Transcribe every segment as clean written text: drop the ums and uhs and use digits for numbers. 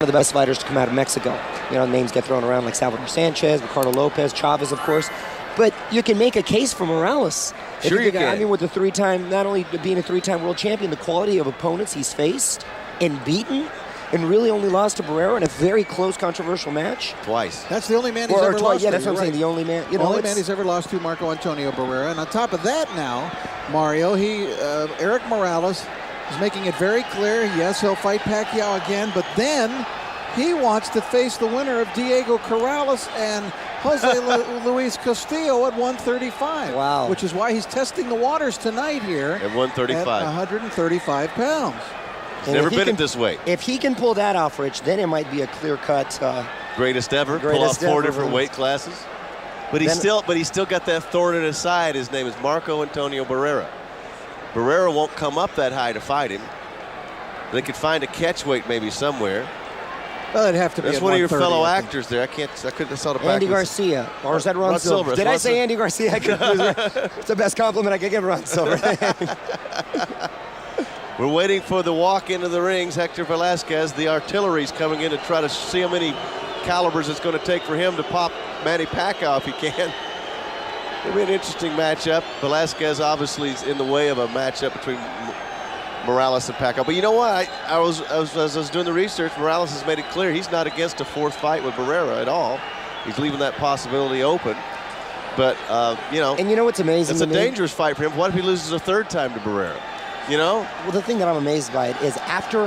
of the best fighters to come out of Mexico. You know, names get thrown around like Salvador Sanchez, Ricardo Lopez, Chavez, of course. But you can make a case for Morales. Sure you can. I mean, with the three-time, not only being a three-time world champion, the quality of opponents he's faced and beaten, and really only lost to Barrera in a very close, controversial match. Twice. That's the only man he's ever lost to. Yeah, that's what I'm saying, the only man. You know, only man he's ever lost to, Marco Antonio Barrera. And on top of that now, Mario, Eric Morales is making it very clear, yes, he'll fight Pacquiao again, but then he wants to face the winner of Diego Corrales and Jose Luis Castillo at 135. Wow. Which is why he's testing the waters tonight here. At 135. At 135 pounds. He's never been it this way. If he can pull that off, Rich, then it might be a clear-cut greatest ever. Pull off 4 different weight classes. But he's still got that thorn in his side. His name is Marco Antonio Barrera. Barrera won't come up that high to fight him. They could find a catch weight maybe somewhere. Well, it'd have to be. That's one of your fellow actors there. I couldn't have saw the back. Andy Garcia, or is that Ron Silver? Did I say Andy Garcia? It's the best compliment I could give Ron Silver. We're waiting for the walk into the rings. Hector Velazquez, the artillery's coming in to try to see how many calibers it's going to take for him to pop Manny Pacquiao if he can. It'll be an interesting matchup. Velazquez obviously is in the way of a matchup between Morales and Pacquiao. But you know what? As I was doing the research, Morales has made it clear he's not against a 4th fight with Barrera at all. He's leaving that possibility open. But, you know. And you know what's amazing? It's a dangerous fight for him. What if he loses a 3rd time to Barrera? You know? Well, the thing that I'm amazed by it is after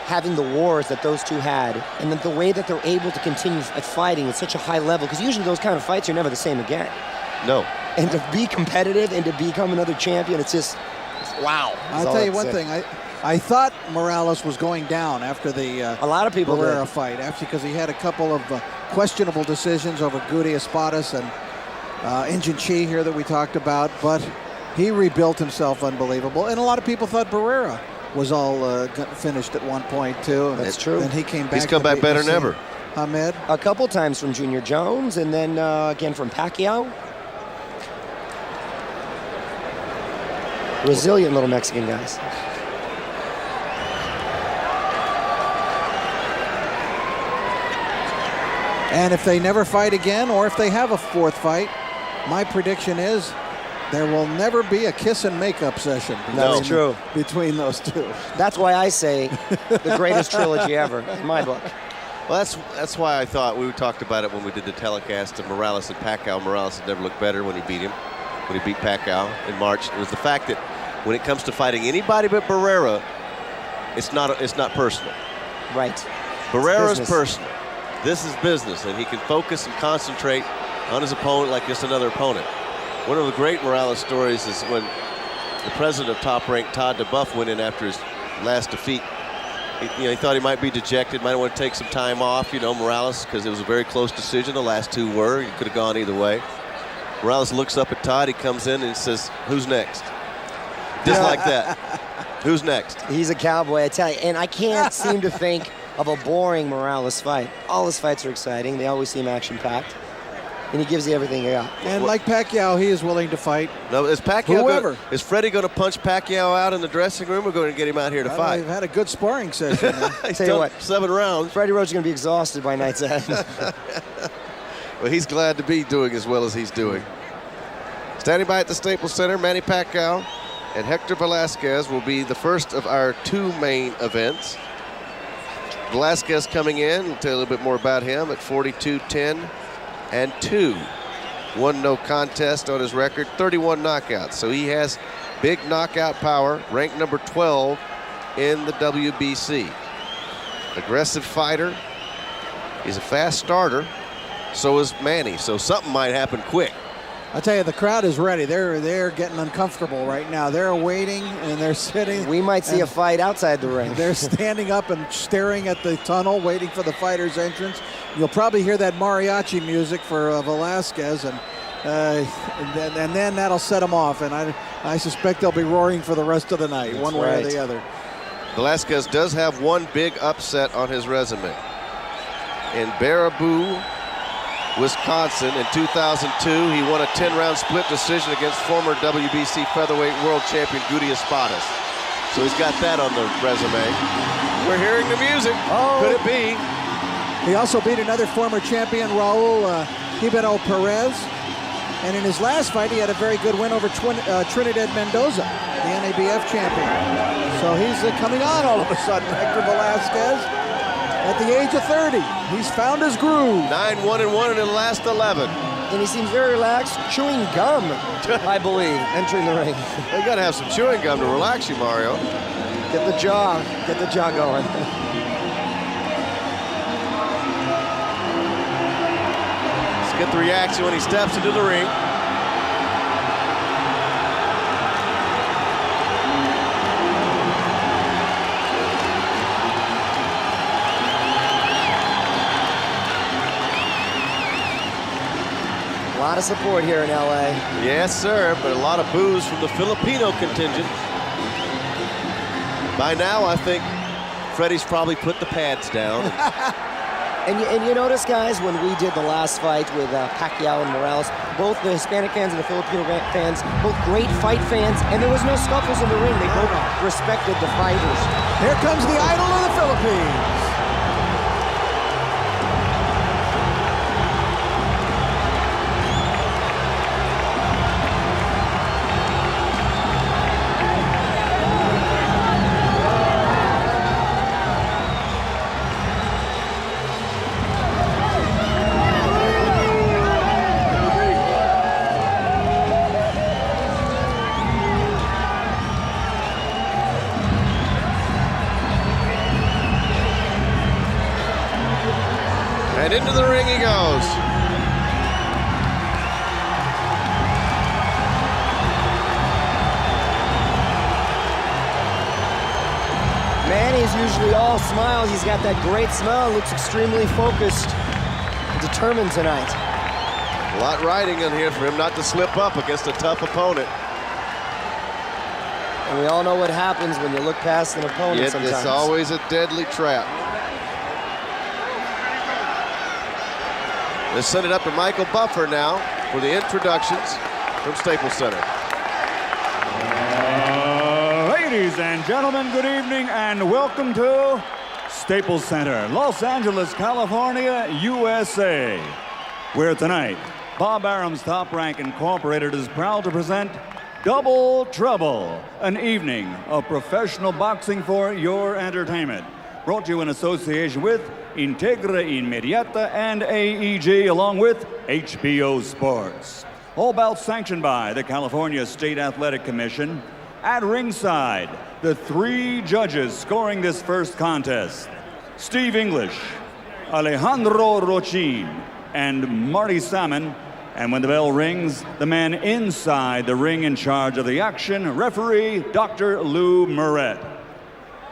having the wars that those two had, and then the way that they're able to continue at fighting at such a high level, because usually those kind of fights are never the same again. No. And to be competitive and to become another champion, it's just, wow. I'll tell you one thing. I thought Morales was going down after the a lot of people Barrera fight, actually, because he had a couple of questionable decisions over Guti Espadas and Injun Chi here that we talked about, but he rebuilt himself unbelievable. And a lot of people thought Barrera was all finished at one point, too. That's true. And he came back. He's come back better than ever. Ahmed? A couple times from Junior Jones, and then again from Pacquiao. Resilient little Mexican guys. And if they never fight again, or if they have a 4th fight, my prediction is there will never be a kiss and makeup session. That's true. Between those two. That's why I say the greatest trilogy ever, in my book. Well, that's why I thought we talked about it when we did the telecast of Morales and Pacquiao. Morales had never looked better when he beat him, when he beat Pacquiao in March. It was the fact that when it comes to fighting anybody but Barrera, it's not personal. Right. Barrera's personal. This is business, and he can focus and concentrate on his opponent like just another opponent. One of the great Morales stories is when the president of Top Rank, Todd DeBuff, went in after his last defeat. He thought he might be dejected, might want to take some time off, Morales, because it was a very close decision. The last 2 were. He could have gone either way. Morales looks up at Todd. He comes in and he says, "Who's next?" Just like that. Who's next? He's a cowboy, I tell you. And I can't seem to think of a boring Morales fight. All his fights are exciting. They always seem action-packed. And he gives you everything he got. And like Pacquiao, he is willing to fight. No, is Pacquiao whoever. Is Freddie going to punch Pacquiao out in the dressing room, or going to get him out here to fight? We've had a good sparring session. He's tell you what, 7 rounds. Freddie Roach is going to be exhausted by night's end. Well, he's glad to be doing as well as he's doing. Standing by at the Staples Center, Manny Pacquiao and Hector Velazquez will be the first of our 2 main events. Velazquez coming in, we'll tell you a little bit more about him at 42-10 and 2. 1 no contest on his record, 31 knockouts. So he has big knockout power, ranked number 12 in the WBC. Aggressive fighter. He's a fast starter. So is Manny. So something might happen quick. I tell you, the crowd is ready. They're getting uncomfortable right now. They're waiting and they're sitting. We might see a fight outside the ring. They're standing up and staring at the tunnel, waiting for the fighter's entrance. You'll probably hear that mariachi music for Velazquez, and then that'll set them off. And I suspect they'll be roaring for the rest of the night, one way or the other. Velazquez does have 1 big upset on his resume. In Baraboo, Wisconsin in 2002, he won a 10-round split decision against former WBC featherweight world champion Guti Espadas. So he's got that on the resume. We're hearing the music. Oh. Could it be? He also beat another former champion, Raul Hibero Perez. And in his last fight, he had a very good win over Trinidad Mendoza, the NABF champion. So he's coming on all of a sudden, Hector Velazquez, at the age of 30. He's found his groove. 9-1-1 in the last 11. And he seems very relaxed, chewing gum, I believe, entering the ring. You got to have some chewing gum to relax you, Mario. Get the jaw going. Get the reaction when he steps into the ring. A lot of support here in LA. Yes, sir, but a lot of boos from the Filipino contingent. By now, I think Freddie's probably put the pads down. And you notice, guys, when we did the last fight with Pacquiao and Morales, both the Hispanic fans and the Filipino fans, both great fight fans, and there was no scuffles in the ring. They both respected the fighters. Here comes the idol of the Philippines. And into the ring he goes. Manny's usually all smiles. He's got that great smile. Looks extremely focused, determined tonight. A lot riding in here for him not to slip up against a tough opponent. And we all know what happens when you look past an opponent sometimes. It's always a deadly trap. Let's send it up to Michael Buffer now for the introductions from Staples Center. Ladies and gentlemen, good evening and welcome to Staples Center, Los Angeles, California, USA, where tonight, Bob Arum's Top Rank Incorporated is proud to present Double Trouble, an evening of professional boxing for your entertainment. Brought to you in association with Integra Inmediata and AEG, along with HBO Sports. All bouts sanctioned by the California State Athletic Commission. At ringside, the three judges scoring this first contest: Steve English, Alejandro Rochin, and Marty Salmon. And when the bell rings, the man inside the ring in charge of the action, referee Dr. Lou Moret.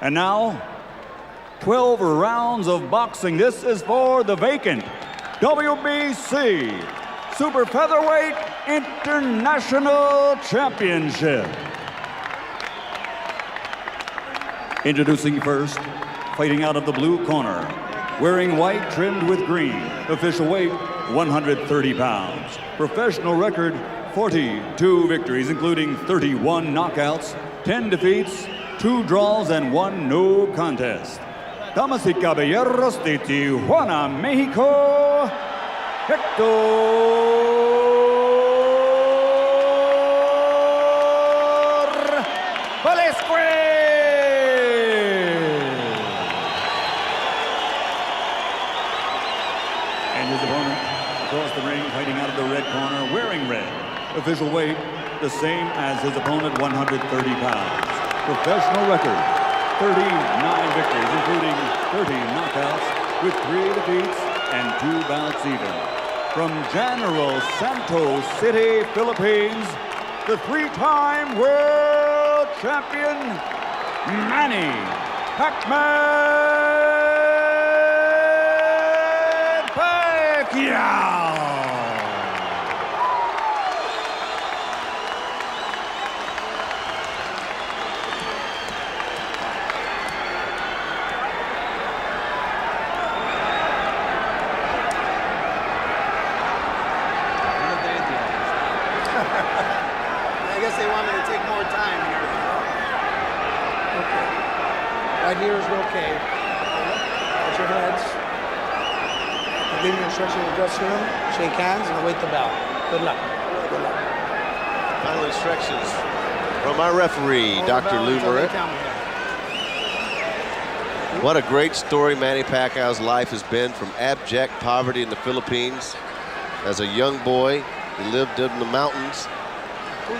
And now, 12 rounds of boxing. This is for the vacant WBC Super Featherweight International Championship. Introducing first, fighting out of the blue corner, wearing white trimmed with green, official weight 130 pounds. Professional record 42 victories, including 31 knockouts, 10 defeats, 2 draws, and 1 no contest. Damas y caballeros de Tijuana, Mexico, Hector Velazquez. And his opponent across the ring, fighting out of the red corner, wearing red. Official weight, the same as his opponent, 130 pounds. Professional record, 39 victories, including 30 knockouts, with 3 defeats and 2 bouts even. From General Santos City, Philippines, the 3-time world champion, Manny Pacquiao. I guess they want me to take more time here. Okay. Right here is okay. Put your heads. Give me instruction in the dressing room, shake hands, and await the bell. Good luck. Good luck. Final instructions from our referee, Dr. Lou Moret. What a great story Manny Pacquiao's life has been, from abject poverty in the Philippines. As a young boy, he lived in the mountains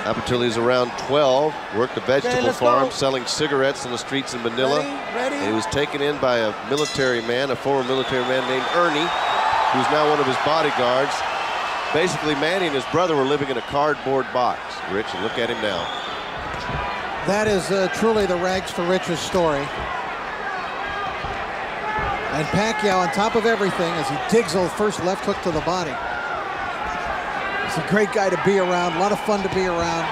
up until he was around 12, worked a vegetable farm, selling cigarettes on the streets in Manila. And he was taken in by a military man, a former military man named Ernie, who's now one of his bodyguards. Basically, Manny and his brother were living in a cardboard box. Rich, and look at him now. That is truly the rags to riches story. And Pacquiao, on top of everything, as he digs the first left hook to the body. He's a great guy to be around, a lot of fun to be around.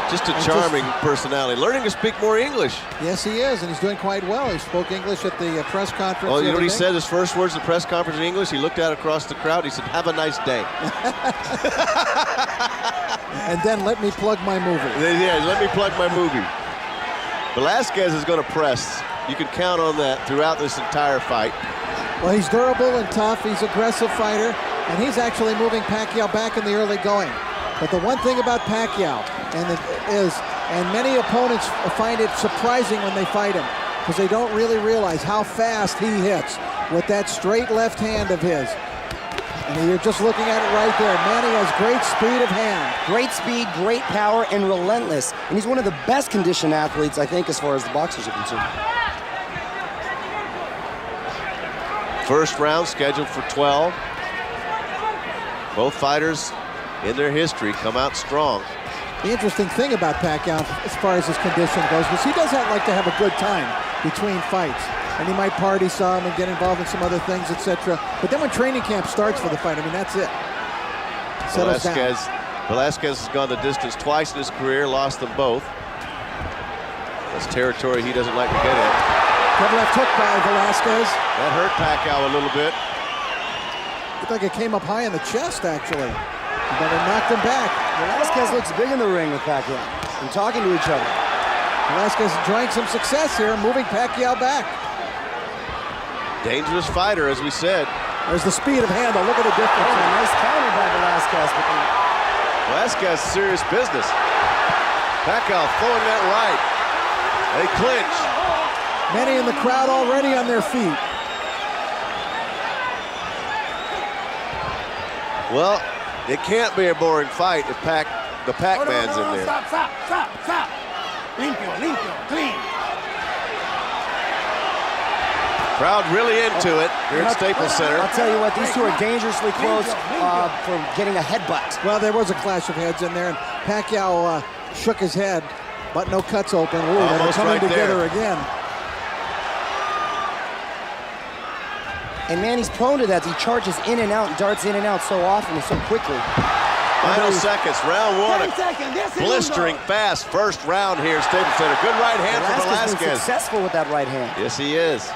Just a charming personality. Learning to speak more English. Yes, he is, and he's doing quite well. He spoke English at the press conference. Well, you know what he said, his first words at the press conference in English? He looked out across the crowd, he said, "Have a nice day." And then let me plug my movie. Yeah, let me plug my movie. Velazquez is going to press. You can count on that throughout this entire fight. Well, he's durable and tough. He's an aggressive fighter, and he's actually moving Pacquiao back in the early going. But the one thing about Pacquiao, and many opponents find it surprising when they fight him, because they don't really realize how fast he hits with that straight left hand of his. And you're just looking at it right there. Manny has great speed of hand. Great speed, great power, and relentless. And he's one of the best conditioned athletes, I think, as far as the boxers are concerned. First round scheduled for 12. Both fighters in their history come out strong. The interesting thing about Pacquiao, as far as his condition goes, is he does like to have a good time between fights. And he might party some and get involved in some other things, etc. But then when training camp starts for the fight, I mean, that's it. Settles down. Velazquez has gone the distance twice in his career, lost them both. That's territory he doesn't like to get in. Good left hook by Velazquez. That hurt Pacquiao a little bit. Looked like it came up high in the chest, actually. But it knocked him back. Velazquez looks big in the ring with Pacquiao and talking to each other. Velazquez enjoying some success here, moving Pacquiao back. Dangerous fighter, as we said. There's the speed of handle. Look at the difference. Oh, nice counter by Velazquez. Velazquez, serious business. Pacquiao throwing that right. They clinch. Many in the crowd already on their feet. Well, it can't be a boring fight if the Pac-Man's in there. Stop. Limpio, clean. Crowd really into it here at Staples Center. I'll tell you what, these two are dangerously close for getting a headbutt. Well, there was a clash of heads in there, and Pacquiao shook his head, but no cuts open. Ooh, they're coming together again. And Manny's prone to that. He charges in and out, darts in and out so often and so quickly. Final seconds, round one. 10 seconds. Yes, Blistering fast first round here at Staples Center. Good right hand from Velazquez been Velazquez. successful with that right hand. Yes, he is.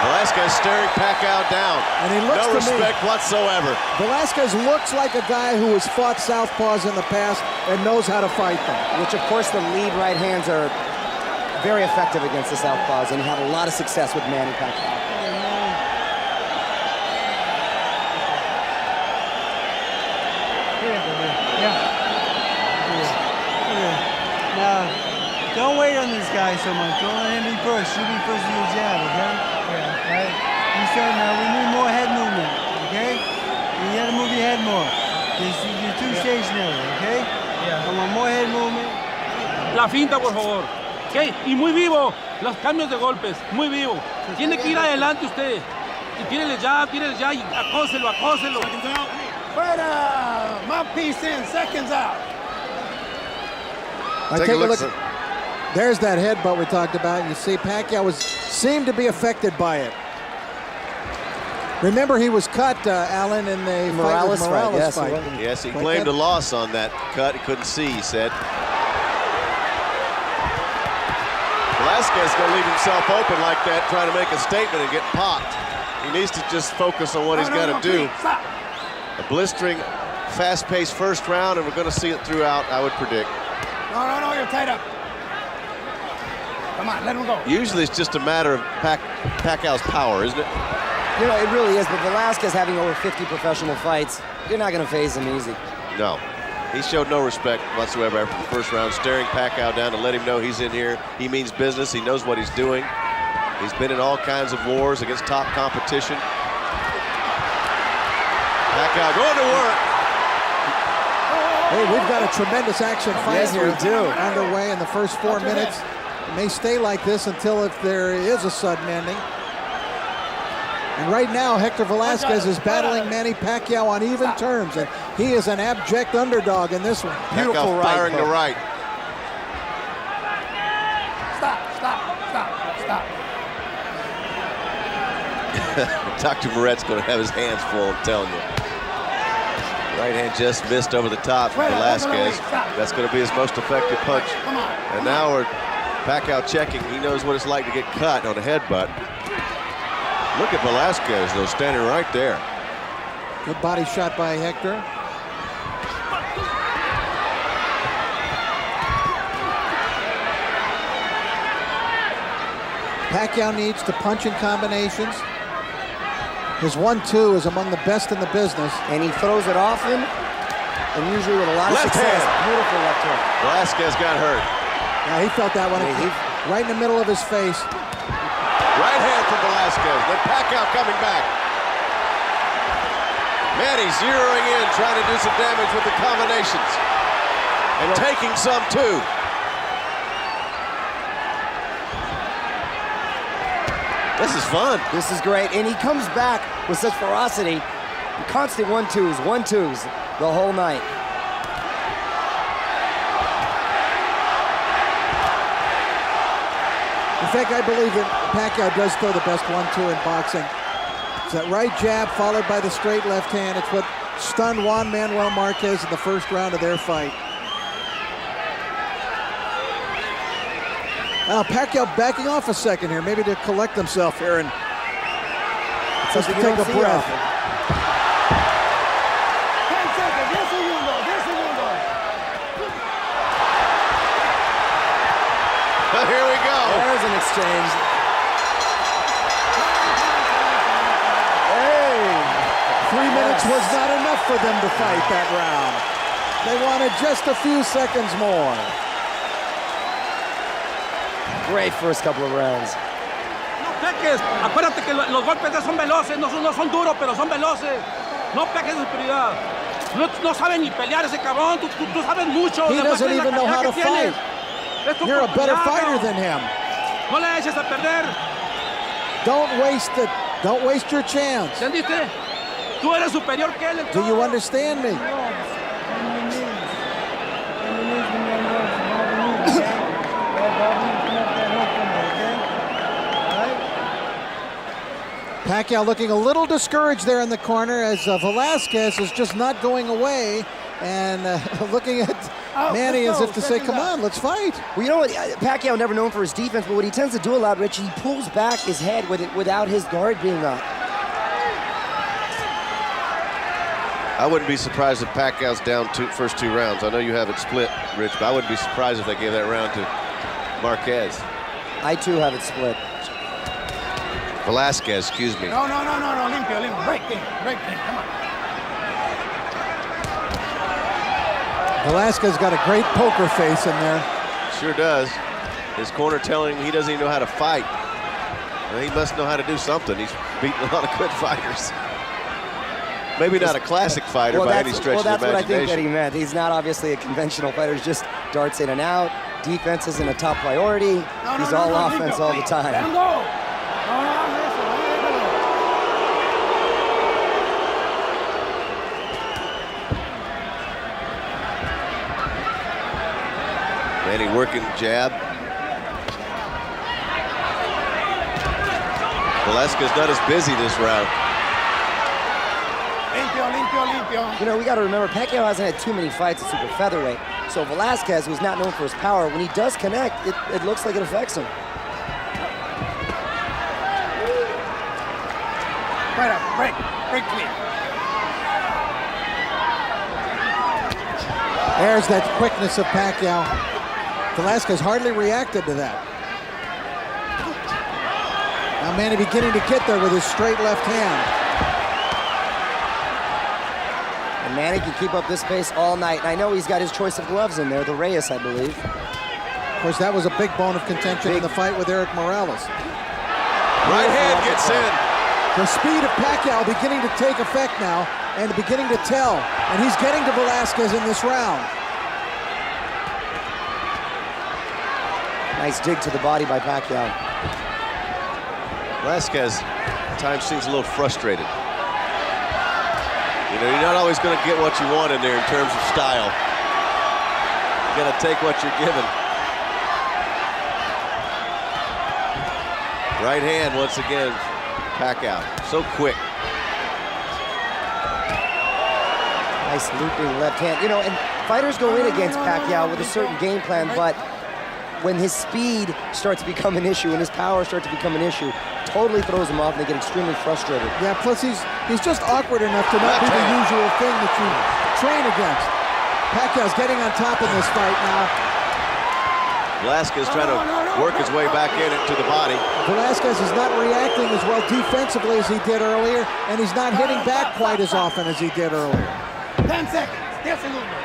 Velazquez staring Pacquiao down. And he looks no to respect whatsoever. Velazquez looks like a guy who has fought southpaws in the past and knows how to fight them. Which, of course, the lead right hands are very effective against the southpaws, and he had a lot of success with Manny Pacquiao. Now, don't wait on this guy so much. Don't let him be first. You be first to your jab, okay? Yeah. Right? You said now we need more head movement, okay? You gotta move your head more. You're too stationary, okay? Yeah. Come on, more head movement. La finta, por favor. Okay. Y muy vivo. Los cambios de golpes. Muy vivo. Tiene que ir adelante usted. Y tírele ya y acóselo. Seconds out. Fuera. Mouthpiece in. Seconds out. Take a look. There's that headbutt we talked about. You see Pacquiao seemed to be affected by it. Remember, he was cut, Alan, in the Morales fight. Yes, he claimed a loss on that cut. He couldn't see, he said. Velazquez is going to leave himself open like that, trying to make a statement and get popped. He needs to just focus on what he's got to do. A blistering, fast-paced first round, and we're going to see it throughout, I would predict. No, you're tied up. Come on, let him go. Usually it's just a matter of Pacquiao's power, isn't it? You know, it really is, but Velazquez having over 50 professional fights, you're not going to phase him easy. No. He showed no respect whatsoever after the first round, staring Pacquiao down to let him know he's in here. He means business. He knows what he's doing. He's been in all kinds of wars against top competition. Pacquiao going to work. Hey, we've got a tremendous action fight Yes, here we do. underway in the first 4 minutes. It may stay like this until if there is a sudden ending. And right now, Hector Velazquez is battling Manny Pacquiao on even terms, and he is an abject underdog in this one. Beautiful Pacquiao right firing hook. the right. Stop. Dr. Moret's going to have his hands full, I'm telling you. Right hand just missed over the top for Velazquez. That's going to be his most effective punch. And now we're Pacquiao checking. He knows what it's like to get cut on a headbutt. Look at Velazquez, though, standing right there. Good body shot by Hector. Pacquiao needs to punch in combinations. His 1-2 is among the best in the business. And he throws it often, and usually with a lot of Left success. hand. Beautiful left hook. Velazquez got hurt. Yeah, he felt that one right in the middle of his face. Right hand from Velazquez. Then Pacquiao coming back. Manny zeroing in, trying to do some damage with the combinations. And taking some, too. This is fun. This is great, and he comes back with such ferocity. Constant 1-2s the whole night. In fact, I believe that Pacquiao does throw the best 1-2 in boxing. It's that right jab followed by the straight left hand. It's what stunned Juan Manuel Marquez in the first round of their fight. Now Pacquiao backing off a second here, maybe to collect himself here and just to take a breath. 10 seconds, 10 segundos, 10 segundos. Here we go. There's an exchange. Hey! 3 minutes was not enough for them to fight that round. They wanted just a few seconds more. Great first couple of rounds. No peques. Acuérdate que los golpes de son veloces, no son duros, pero son veloces. No peques de superioridad. No sabe ni pelear ese cabrón. Tú sabes mucho. He doesn't even know how to fight. You're a better fighter than him. No le eches a perder. Don't waste your chance. ¿Entendiste? Tú eres superior que él. Do you understand me? Pacquiao looking a little discouraged there in the corner as Velazquez is just not going away and looking at Manny as if to say, come on, let's fight. Well, you know what? Pacquiao never known for his defense, but what he tends to do a lot, Rich, he pulls back his head without his guard being up. I wouldn't be surprised if Pacquiao's down first two rounds. I know you have it split, Rich, but I wouldn't be surprised if they gave that round to Marquez. I, too, have it split. Velazquez, excuse me. No, limpio. Break thing, come on. Velasquez got a great poker face in there. Sure does. His corner telling him he doesn't even know how to fight. Well, he must know how to do something. He's beaten a lot of good fighters. Maybe not a classic fighter by any stretch of the imagination. Well, that's what I think that he meant. He's not obviously a conventional fighter. He's just darts in and out. Defense isn't a top priority. He's all offense all the time. Let him go. Manny working jab. Velazquez not as busy this round. Limpio. You know, we got to remember, Pacquiao hasn't had too many fights at super featherweight. So Velazquez, who's not known for his power, when he does connect, it looks like it affects him. Right up, break clear. There's that quickness of Pacquiao. Velazquez hardly reacted to that. Now Manny beginning to get there with his straight left hand. And Manny can keep up this pace all night. And I know he's got his choice of gloves in there, the Reyes, I believe. Of course, that was a big bone of contention in the fight with Eric Morales. Right hand gets in. The speed of Pacquiao beginning to take effect now and beginning to tell. And he's getting to Velazquez in this round. Nice dig to the body by Pacquiao. Velazquez at times seems a little frustrated. You know, you're not always going to get what you want in there in terms of style. You got to take what you're given. Right hand once again, Pacquiao. So quick. Nice looping left hand. You know, and fighters go in against Pacquiao with a certain game plan, but when his speed starts to become an issue and his power starts to become an issue, totally throws him off and they get extremely frustrated. Yeah, plus he's just awkward enough to not be the usual thing that you train against. Pacquiao's getting on top in this fight now. Velazquez trying to work his way back in it to the body. Velazquez is not reacting as well defensively as he did earlier, and he's not hitting back quite as often as he did earlier. 10 seconds. 10 segundos.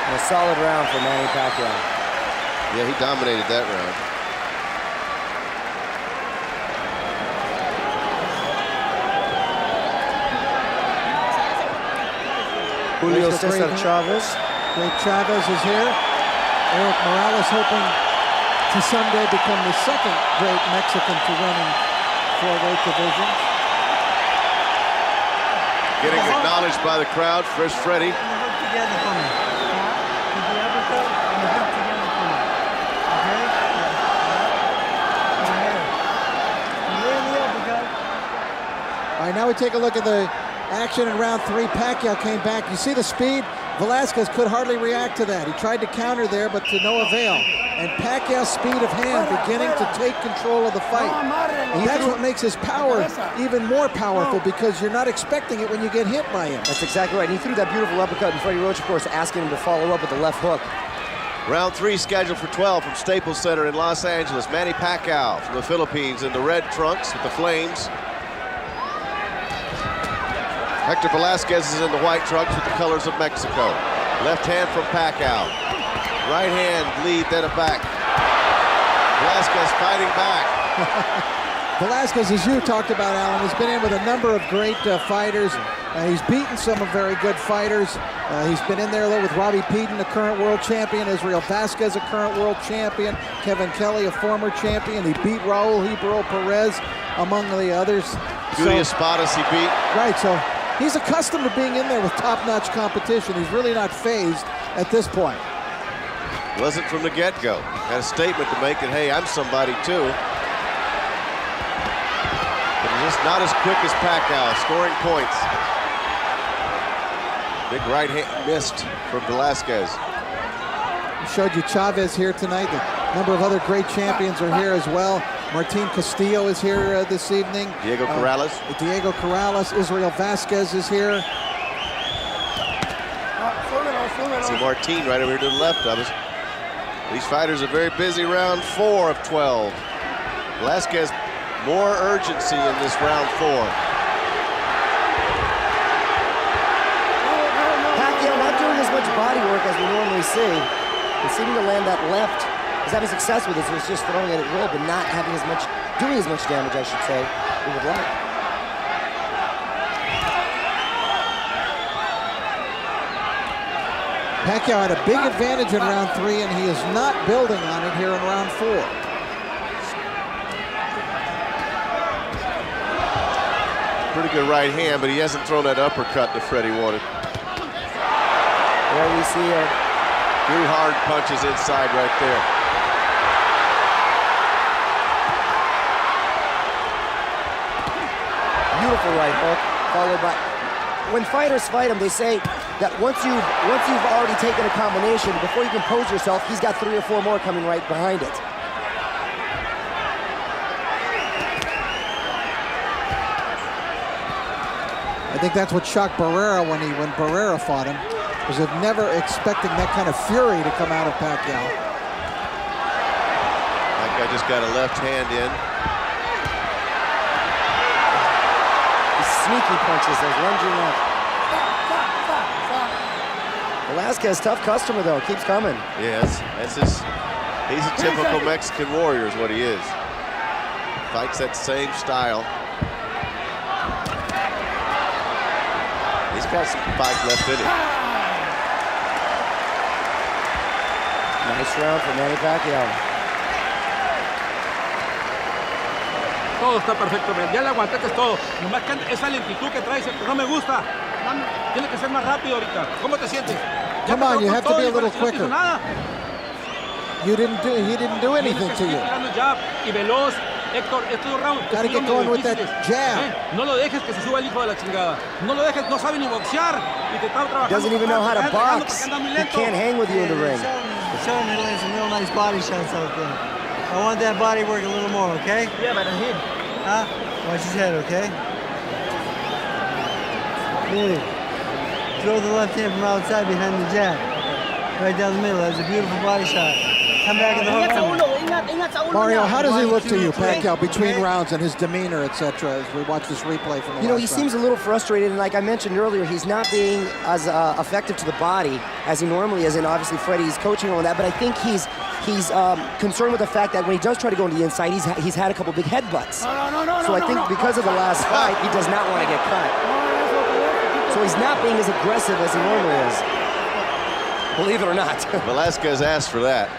A solid round for Manny Pacquiao. Yeah, he dominated that round. Julio Cesar Chavez. Great Chavez is here. Eric Morales hoping to someday become the second great Mexican to win in 4 weight divisions. Getting acknowledged by the crowd. First Freddie. Together for me. Keep the uppercut and the hook together for me. Okay? All right, now we take a look at the action in round 3. Pacquiao came back. You see the speed? Velazquez could hardly react to that. He tried to counter there, but to no avail. And Pacquiao's speed of hand beginning to take control of the fight. And that's what makes his power even more powerful, because you're not expecting it when you get hit by him. That's exactly right. And he threw that beautiful uppercut, and Freddie Roach, of course, asking him to follow up with the left hook. Round 3 scheduled for 12 from Staples Center in Los Angeles. Manny Pacquiao from the Philippines in the red trunks with the flames. Hector Velazquez is in the white trunks with the colors of Mexico. Left hand from Pacquiao. Right hand lead, then a back. Velazquez fighting back. Velazquez, as you talked about, Alan, has been in with a number of great fighters. He's beaten some of very good fighters. He's been in there, though, with Robbie Peden, the current world champion, Israel Vasquez, a current world champion, Kevin Kelly, a former champion. He beat Raul Hebrew Perez, among the others. Julia Espadas he beat. Right, so he's accustomed to being in there with top-notch competition. He's really not phased at this point. Wasn't from the get-go. Had a statement to make that, hey, I'm somebody too. But he's just not as quick as Pacquiao, scoring points. Big right hand missed from Velazquez. We showed you Chavez here tonight. A number of other great champions are here as well. Martin Castillo is here this evening. Diego Corrales. Diego Corrales. Israel Vasquez is here. See Martin right over here to the left of us. These fighters are very busy. Round 4 of 12. Velazquez, more urgency in this round 4. Pacquiao not doing as much body work as we normally see. And seeming to land that left. He's having success with it, so he's just throwing it at will, but not having as much, doing as much damage, I should say, we would like. Pacquiao had a big advantage in round 3, and he is not building on it here in round 4. Pretty good right hand, but he hasn't thrown that uppercut that Freddie wanted. There we see a 3 hard punches inside right there. beautiful right hook, followed by... When fighters fight him, they say that once you've already taken a combination, before you compose yourself, he's got 3 or 4 more coming right behind it. I think that's what shocked Barrera when Barrera fought him, was of never expecting that kind of fury to come out of Pacquiao. That guy just got a left hand in. These sneaky punches, those lunging up. Velazquez, tough customer though, keeps coming. Yes, he's a typical Mexican warrior is what he is. Fights that same style. He's got some fight left in him. Nice round for Manny Pacquiao. Todo está perfecto, man. Ya le aguantaste todo. Nomás que esa lentitud que traes, no me gusta. Tiene que ser más rápido ahorita. ¿Cómo te sientes? Come on, you have to be a little quicker. He didn't do anything to you. Y veloz, Héctor, estos rounds. Gotta get going with that jab. No lo dejes que se suba el hijo de la chingada. No lo dejes, no sabe ni boxear. Y te está trabajando. Doesn't even know how to box. He can't hang with you in the ring. Showing him some real nice body shots out there. I want that body work a little more, okay? Yeah, but I'm here. Huh? Watch his head, okay? Good. Throw the left hand from outside behind the jab. Right down the middle. That's a beautiful body shot. Come back in the hook. Mario, how does he look to you, Pacquiao, between rounds and his demeanor, etc., as we watch this replay from the You know, he last seems a little frustrated, and like I mentioned earlier, he's not being as effective to the body as he normally is, and obviously Freddie's coaching on that, but I think he's concerned with the fact that when he does try to go into the inside, he's had a couple big headbutts. So I think because of the last fight, he does not want to get cut. So he's not being as aggressive as he normally is. Believe it or not. Velazquez asked for that.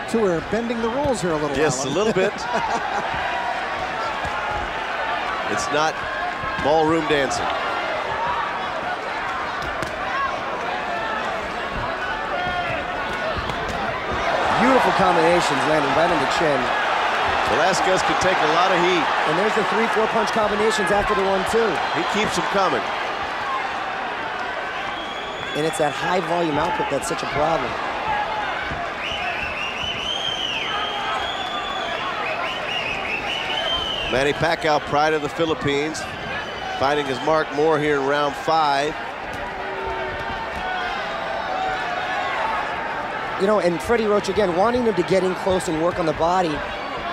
So we're bending the rules here a little. Yes, Alan. a little bit. It's not ballroom dancing. Beautiful combinations landing right on the chin. Velazquez could take a lot of heat. And there's the 3-4 punch combinations after the 1-2. He keeps them coming. And it's that high volume output that's such a problem. Manny Pacquiao, pride of the Philippines, finding his mark more here in round 5. You know, and Freddie Roach, again, wanting him to get in close and work on the body.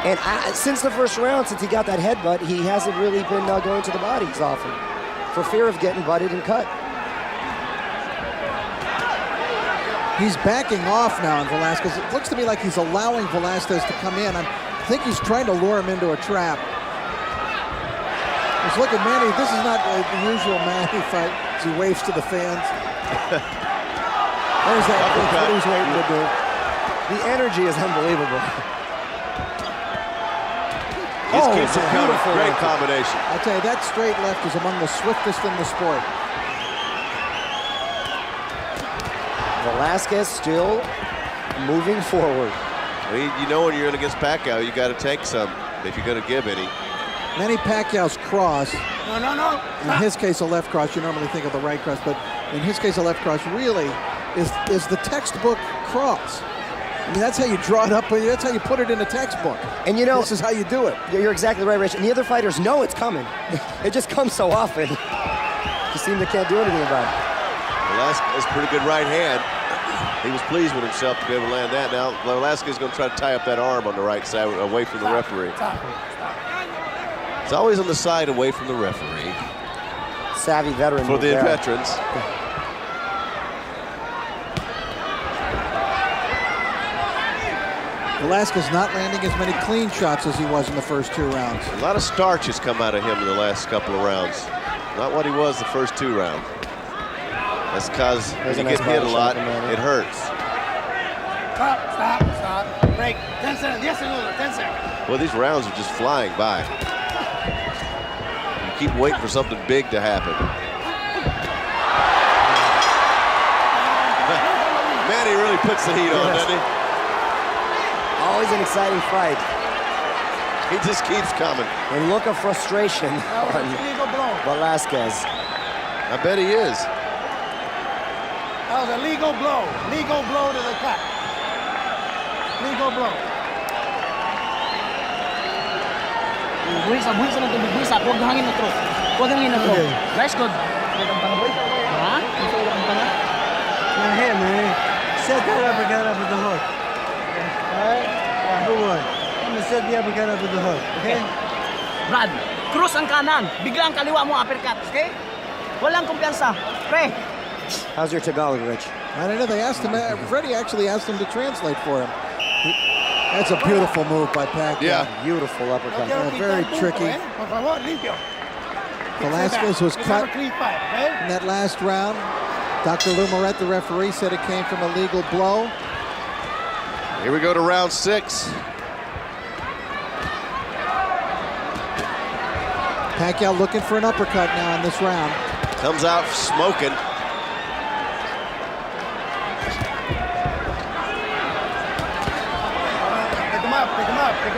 And since the first round, since he got that headbutt, he hasn't really been going to the bodies often for fear of getting butted and cut. He's backing off now on Velazquez. It looks to me like he's allowing Velazquez to come in. I think he's trying to lure him into a trap. Just look at Manny. This is not the usual Manny fight as he waves to the fans. There's that what he's waiting to do. The energy is unbelievable. He's keeps him coming. Great combination. I'll tell you, that straight left is among the swiftest in the sport. Velazquez still moving forward. You know when you're in against Pacquiao, you got to take some if you're going to give any. Manny Pacquiao's cross, No. in his case a left cross, you normally think of the right cross, but in his case a left cross really is the textbook cross. I mean, that's how you draw it up, that's how you put it in a textbook. And you know, this is how you do it. You're exactly right, Rich. And the other fighters know it's coming. It just comes so often. You seem they can't do anything about it. Velazquez, pretty good right hand. He was pleased with himself to be able to land that. Now, Velazquez is going to try to tie up that arm on the right side away from the referee. It's always on the side away from the referee. Savvy veteran. For the veterans. Velazquez not landing as many clean shots as he was in the first 2 rounds. A lot of starch has come out of him in the last couple of rounds. Not what he was the first 2 rounds. That's because when you get hit a lot, it hurts. Stop. Break. 10 seconds. 10 seconds. Well, these rounds are just flying by. You keep waiting for something big to happen. Manny really puts the heat on, doesn't he? Always an exciting fight. He just keeps coming. And look of frustration on Velazquez. I bet he is. That was a legal blow. Legal blow to the cut. Legal blow. Buwisa na ito. Buwisa. Huwag hangin na throat. Huwag hangin na throat. That's good. Huh? Now here, man. Set that uppercut up with the hook. Alright? Yeah, good one. I'm gonna set the uppercut up with the hook, okay? Brad, cross ang kanan. Biglang kaliwa mo uppercut, okay? Walang kumpiyansa. Pre. How's your Tagalog, Rich? I don't know. They asked him. Freddie actually asked him to translate for him. That's a beautiful move by Pacquiao. Yeah. Beautiful uppercut. Very tricky. Velazquez was cut in that last round. Dr. Lou Moret, the referee, said it came from a legal blow. Here we go to round 6. Pacquiao looking for an uppercut now in this round. Comes out smoking.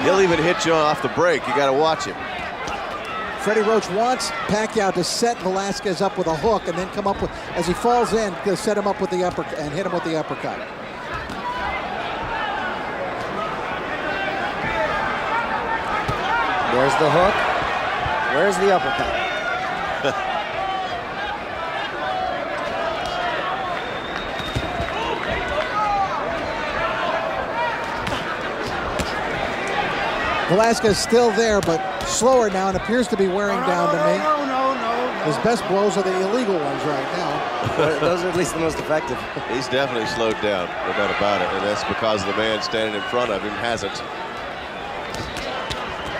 He'll even hit you off the break. You got to watch him. Freddie Roach wants Pacquiao to set Velazquez up with a hook and then come up with, as he falls in, to set him up with the uppercut and hit him with the uppercut. There's the hook. Where's the uppercut? Velazquez still there, but slower now and appears to be wearing down to me. No. His best blows are the illegal ones right now. Those are at least the most effective. He's definitely slowed down, no doubt about it. And that's because the man standing in front of him hasn't.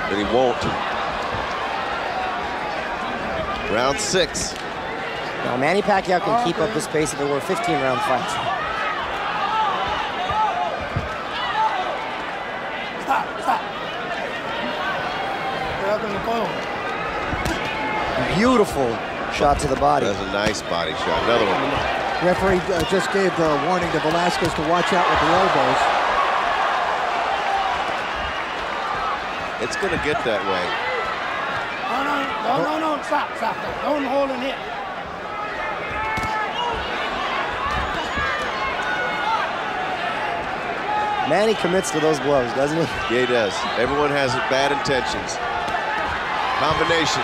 And he won't. Round 6. Now, Manny Pacquiao can keep up this pace if it were a 15-round fight. Stop. Beautiful shot to the body. That's a nice body shot. Another one. Referee just gave the warning to Velazquez to watch out with the elbows. It's going to get that way. No. Stop. Don't hold and hit. Manny commits to those blows, doesn't he? Yeah, he does. Everyone has bad intentions. Combination.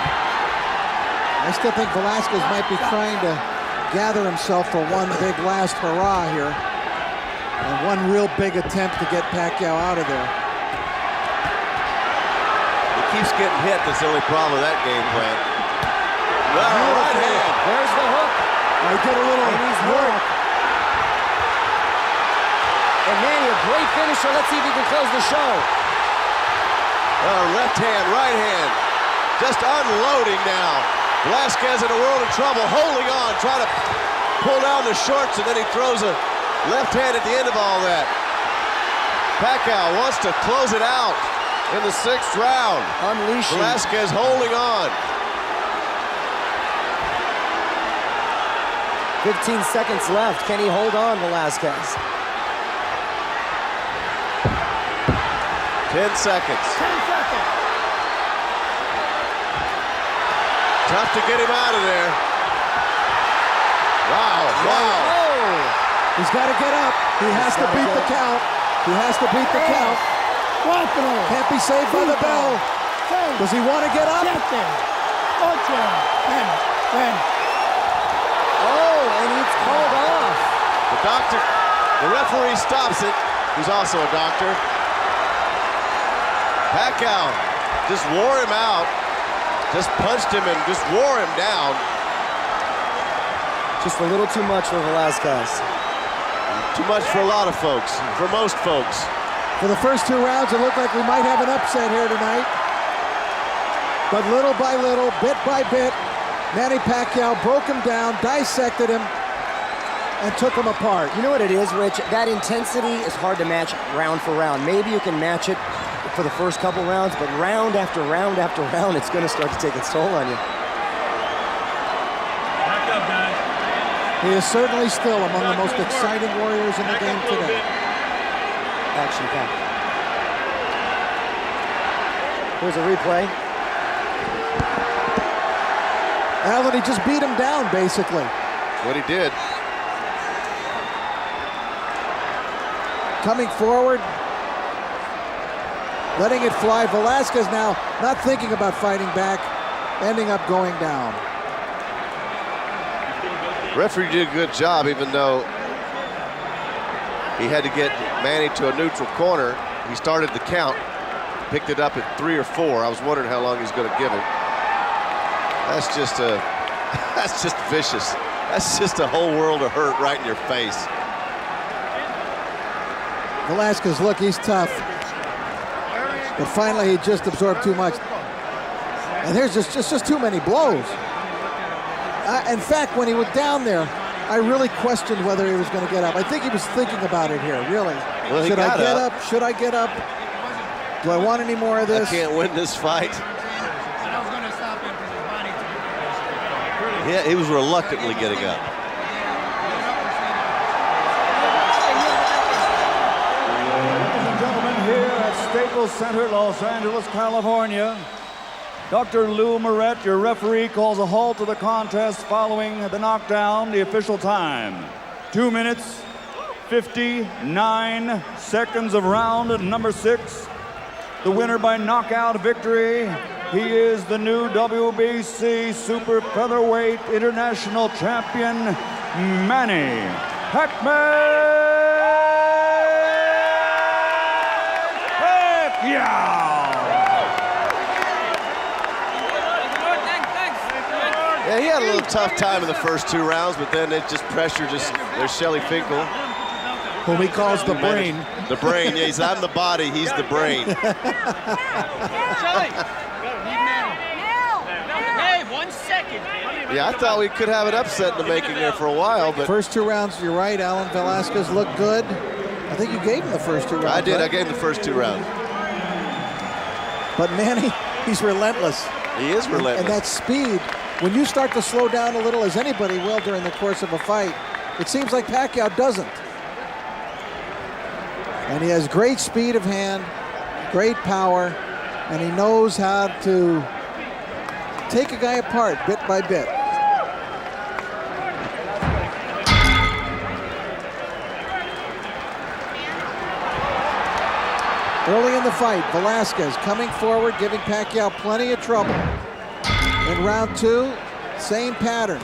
I still think Velazquez might be trying to gather himself for one big last hurrah here. And one real big attempt to get Pacquiao out of there. He keeps getting hit. That's the only problem with that game plan. Right hand. There's the hook. I did a little work. And Manny, a great finisher. Let's see if he can close the show. Left hand, right hand. Just unloading now. Velazquez in a world of trouble, holding on, trying to pull down the shorts, and then he throws a left hand at the end of all that. Pacquiao wants to close it out in the 6th round. Unleashing. Velazquez holding on. 15 seconds left. Can he hold on, Velazquez? 10 seconds. Tough to get him out of there. Wow. He's got to get up. He has to beat the count. Can't be saved by the bell. Does he want to get up? Oh, and he's called off. The referee stops it, who's also a doctor. Pacquiao just wore him out. Just punched him and just wore him down. Just a little too much for Velazquez. Too much for a lot of folks, for most folks. For the first 2 rounds, it looked like we might have an upset here tonight. But little by little, bit by bit, Manny Pacquiao broke him down, dissected him, and took him apart. You know what it is, Rich? That intensity is hard to match round for round. Maybe you can match it for the first couple rounds, but round after round after round, it's going to start to take its toll on you. Back up, guys. He is certainly still among the most exciting warriors in the game today. Action-packed. Here's a replay. Alan, he just beat him down, basically. What he did. Coming forward, letting it fly. Velazquez now not thinking about fighting back, ending up going down. Referee did a good job, even though he had to get Manny to a neutral corner. He started the count, picked it up at 3 or 4. I was wondering how long he's going to give him. That's just vicious. That's just a whole world of hurt right in your face. Velazquez, look, he's tough. But finally, he just absorbed too much. And there's just too many blows. In fact, when he went down there, I really questioned whether he was going to get up. I think he was thinking about it here, really. Well, Should I get up? Should I get up? Do I want any more of this? I can't win this fight. Yeah, he was reluctantly getting up. Ladies and gentlemen, here at Staples Center, Los Angeles, California, Dr. Lou Moret, your referee, calls a halt to the contest following the knockdown. The official time, 2 minutes, 59 seconds of round number 6. The winner by knockout victory. He is the new WBC Super Featherweight International Champion, Manny Pacquiao. Yeah, he had a little tough time in the first 2 rounds, but then it just pressure. There's Shelly Finkel, whom he calls the brain. The brain. Yeah, he said, I'm the body. He's the brain. Hey, 1 second. Yeah, I thought we could have an upset in the making there for a while, but First 2 rounds, you're right. Alan Velazquez looked good. I think you gave him the first 2 rounds. I did. Right? I gave him the first 2 rounds. But Manny, he's relentless. He is relentless. And that speed, when you start to slow down a little, as anybody will during the course of a fight, it seems like Pacquiao doesn't. And he has great speed of hand, great power, and he knows how to take a guy apart bit by bit. Early in the fight, Velazquez coming forward, giving Pacquiao plenty of trouble. In round 2, same pattern.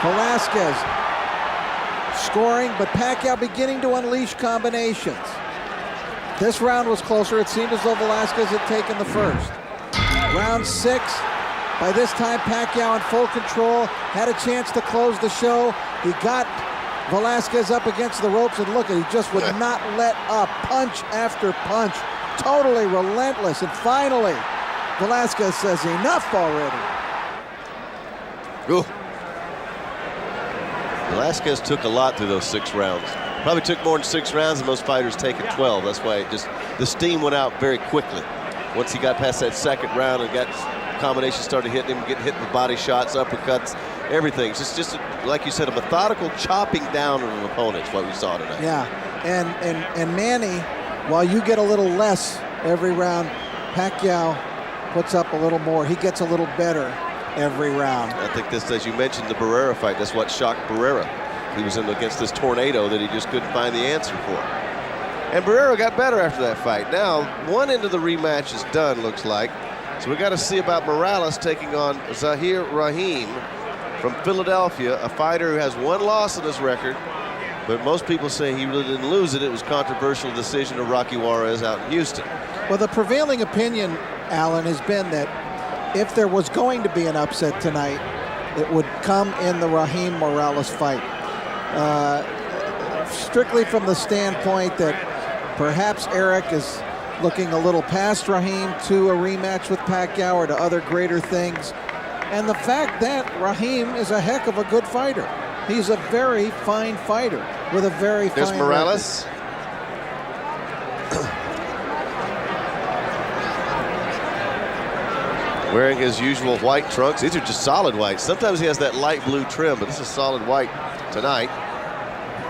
Velazquez scoring, but Pacquiao beginning to unleash combinations. This round was closer. It seemed as though Velazquez had taken the first. Round 6, by this time Pacquiao in full control, had a chance to close the show. He got Velazquez up against the ropes, and look, he just would not let up, punch after punch, totally relentless. And finally, Velazquez says, enough already. Ooh. Velazquez took a lot through those 6 rounds. Probably took more than 6 rounds, and most fighters take it 12. That's why the steam went out very quickly. Once he got past that 2nd round and got combinations started hitting him, getting hit with body shots, uppercuts, everything. It's just like you said, a methodical chopping down of an opponent is what we saw tonight. Yeah, and Manny, while you get a little less every round, Pacquiao puts up a little more. He gets a little better every round. I think this, as you mentioned, the Barrera fight, that's what shocked Barrera. He was in against this tornado that he just couldn't find the answer for. And Barrera got better after that fight. Now, one end of the rematch is done, looks like. So we got to see about Morales taking on Zahir Rahim from Philadelphia, a fighter who has 1 loss in his record, but most people say he really didn't lose it. It was a controversial decision of Rocky Juarez out in Houston. Well, the prevailing opinion, Alan, has been that if there was going to be an upset tonight, it would come in the Rahim Morales fight. Strictly from the standpoint that perhaps Eric is looking a little past Rahim to a rematch with Pacquiao or to other greater things. And the fact that Rahim is a heck of a good fighter. He's a very fine fighter with a very There's fine Morales. Wearing his usual white trunks. These are just solid white. Sometimes he has that light blue trim, but this is solid white tonight.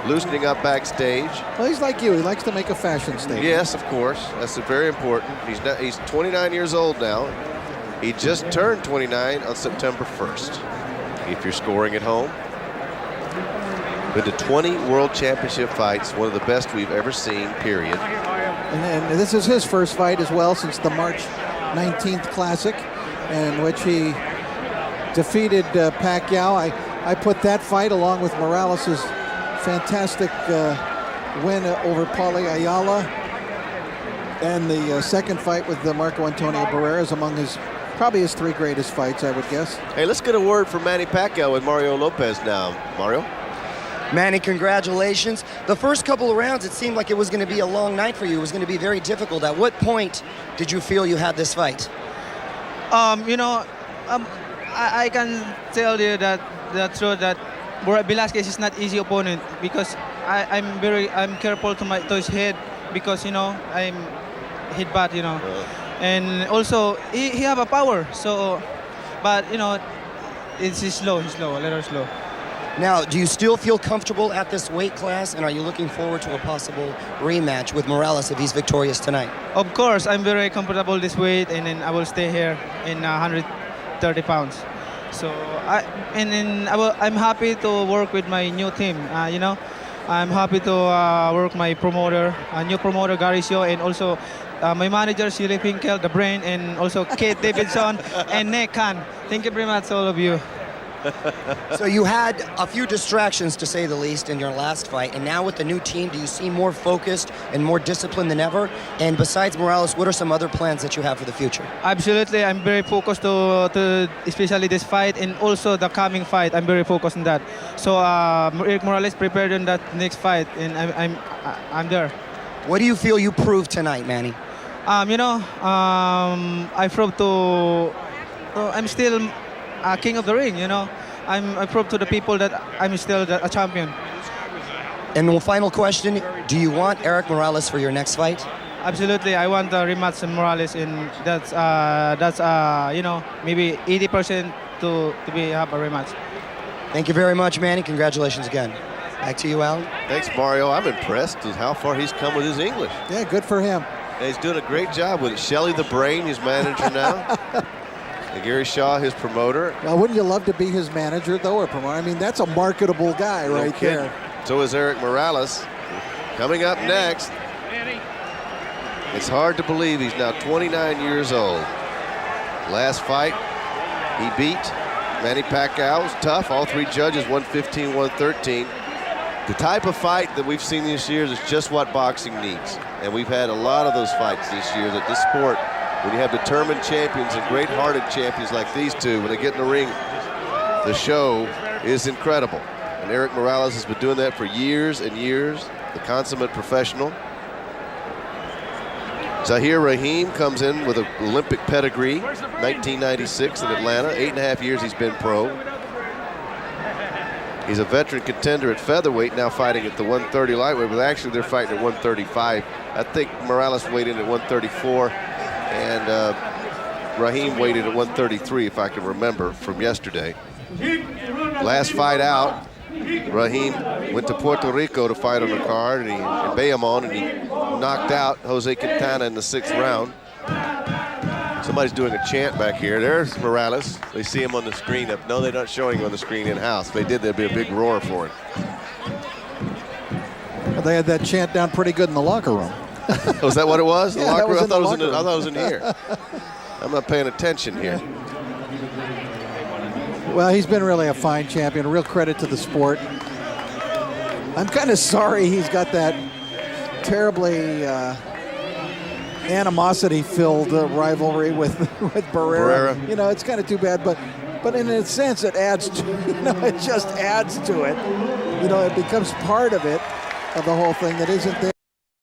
Loosening up backstage. Well, he's like you. He likes to make a fashion statement. Yes, of course. That's very important. He's 29 years old now. He just turned 29 on September 1st. If you're scoring at home. Been to 20 World Championship fights, one of the best we've ever seen, period. And this is his first fight as well since the March 19th Classic, in which he defeated Pacquiao. I put that fight along with Morales' fantastic win over Paulie Ayala, and the second fight with Marco Antonio Barrera is among probably his 3 greatest fights, I would guess. Hey, let's get a word from Manny Pacquiao with Mario Lopez now. Mario? Manny, congratulations. The first couple of rounds, it seemed like it was going to be a long night for you. It was going to be very difficult. At what point did you feel you had this fight? I can tell you that the truth that Velazquez is not easy opponent because I'm careful to his head because I'm hit bad, and also he have a power. So, but he's slow, a little slow. Now, do you still feel comfortable at this weight class, and are you looking forward to a possible rematch with Morales if he's victorious tonight? Of course, I'm very comfortable this weight, and then I will stay here in 130 pounds. So I'm happy to work with my new team. I'm happy to work my promoter, new promoter Gary Sio, and also my manager Shirley Finkel, the brain, and also Kate Davidson and Nick Khan. Thank you very much, all of you. So you had a few distractions, to say the least, in your last fight, and now with the new team, do you seem more focused and more disciplined than ever? And besides Morales, what are some other plans that you have for the future? Absolutely, I'm very focused to especially this fight and also the coming fight. I'm very focused on that. So Eric Morales prepared on that next fight, and I'm there. What do you feel you proved tonight, Manny? I proved I'm still king of the ring, I proved to the people that I'm still a champion. And the final question, do you want Eric Morales for your next fight? Absolutely, I want a rematch with Morales, and that's maybe 80% to have a rematch. Thank you very much, Manny. Congratulations again. Back to you, Alan. Thanks, Mario. I'm impressed with how far he's come with his English. Yeah, good for him. And he's doing a great job with it. Shelley the Brain, his manager now. And Gary Shaw, his promoter. Now, wouldn't you love to be his manager, though, or promoter? I mean, that's a marketable guy right there. So is Eric Morales. Coming up next, it's hard to believe he's now 29 years old. Last fight, he beat Manny Pacquiao. It was tough. All 3 judges, 115, 113. The type of fight that we've seen this year is just what boxing needs. And we've had a lot of those fights this year that this sport, when you have determined champions and great-hearted champions like these two, when they get in the ring, the show is incredible. And Eric Morales has been doing that for years and years, the consummate professional. Zahir Rahim comes in with an Olympic pedigree, 1996 in Atlanta. 8.5 years he's been pro. He's a veteran contender at featherweight, now fighting at the 130 lightweight, but actually they're fighting at 135. I think Morales weighed in at 134. And Rahim weighed in at 133, if I can remember from yesterday. Last fight out, Rahim went to Puerto Rico to fight on the card, and Bayamon, and he knocked out Jose Quintana in the 6th round. Somebody's doing a chant back here. There's Morales. They see him on the screen. No, they're not showing him on the screen in-house. If they did, there'd be a big roar for him. Well, they had that chant down pretty good in the locker room. Was that what it was? Yeah, I thought it was in here. I'm not paying attention here. Well, he's been really a fine champion. A real credit to the sport. I'm kind of sorry he's got that terribly animosity-filled rivalry with Barrera. It's kind of too bad, but in a sense, it adds to, it just adds to it. It becomes part of it, of the whole thing that isn't there.